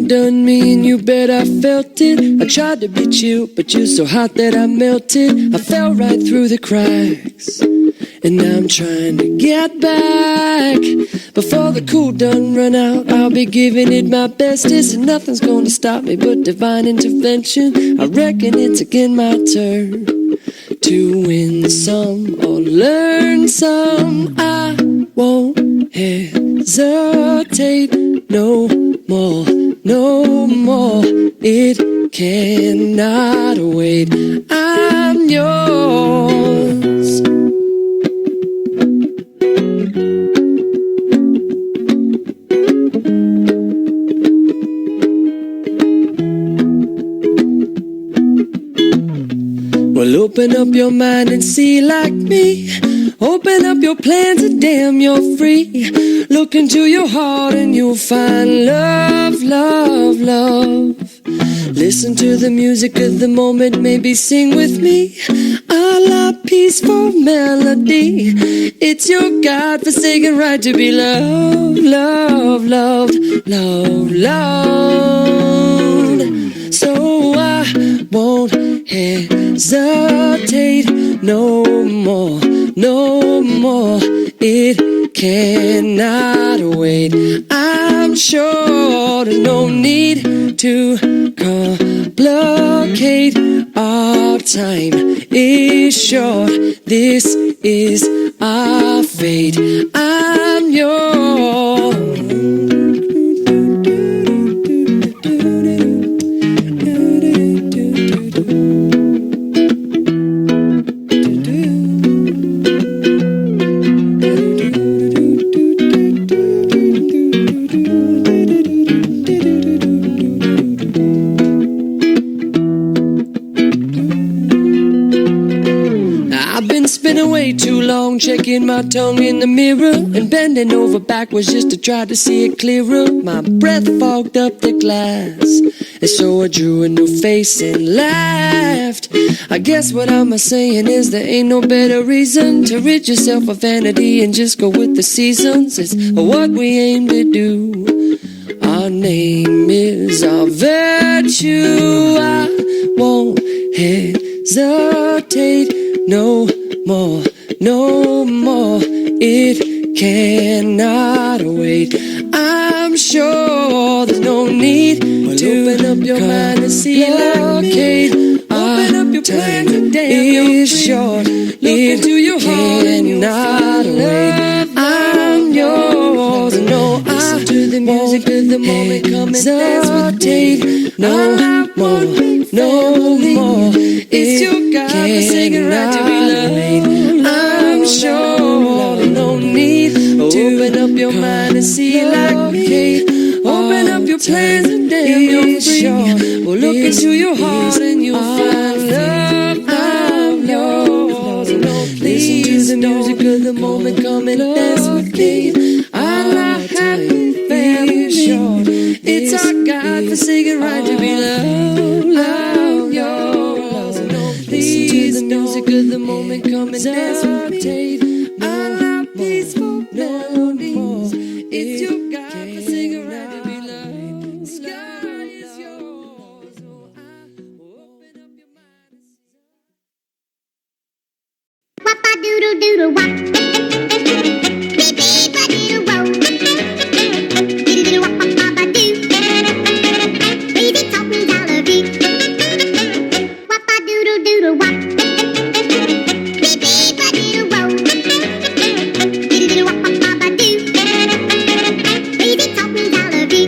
Done me and you bet I felt it. I tried to be chill, but you're so hot that I melted. I fell right through the cracks, and now I'm trying to get back. Before the cool done run out, I'll be giving it my bestest, and nothing's gonna stop me but divine intervention. I reckon it's again my turn to win some or learn some. I won't hesitate no more, no more. It cannot wait. I'm yours. Well, open up your mind and see like me. Open up your plans and damn, you're free. Look into your heart and you'll find love, love, love. Listen to the music of the moment, maybe sing with me. A la peaceful melody. It's your God-forsaken right to be loved, loved, loved, loved, loved. So I won't hesitate no more, no more. It cannot wait. I'm sure there's no need to complicate. Our time is short. This is our fate. I'm yours. Way too long, checking my tongue in the mirror and bending over backwards just to try to see it clearer. My breath fogged up the glass, and so I drew a new face and laughed. I guess what I'm saying is there ain't no better reason to rid yourself of vanity and just go with the seasons. It's what we aim to do. Our name is our virtue. I won't hesitate no more, no more. It cannot wait. I'm sure there's no need to open up your mind and see like me. Open up your plan today. It's short. Look into your heart and you'll find love. I'm yours. No, listen to the music of the moment. Come and dance with me. No more, no more. It's your God-forsaken right to be loved. I'm sure there's no need to open up your mind and see like me. Open up your plans and damn, you're free. Well, look into your heart and you'll find love. I'm yours. Listen to the music of the moment. Come and dance with me. I like happy family. It's our God-forsaken right to be loved. I'm yours. Listen to the music of the moment. Come and dance with me. I love peaceful melodies. It's your God-forsaken right to be loved. The sky is yours. So I open up your mind. Wap-a-doodle-doodle-wop. Beep-beep-a-doodle-wop. Diddle-diddle-wop-a-ba-ba-doo. Crazy talking's all of you. Wap-a-doodle-doodle-wop. Beep-beep-a-doodle-wop. Diddle-diddle-wop-a-ba-ba-doo. Crazy talking's all of you.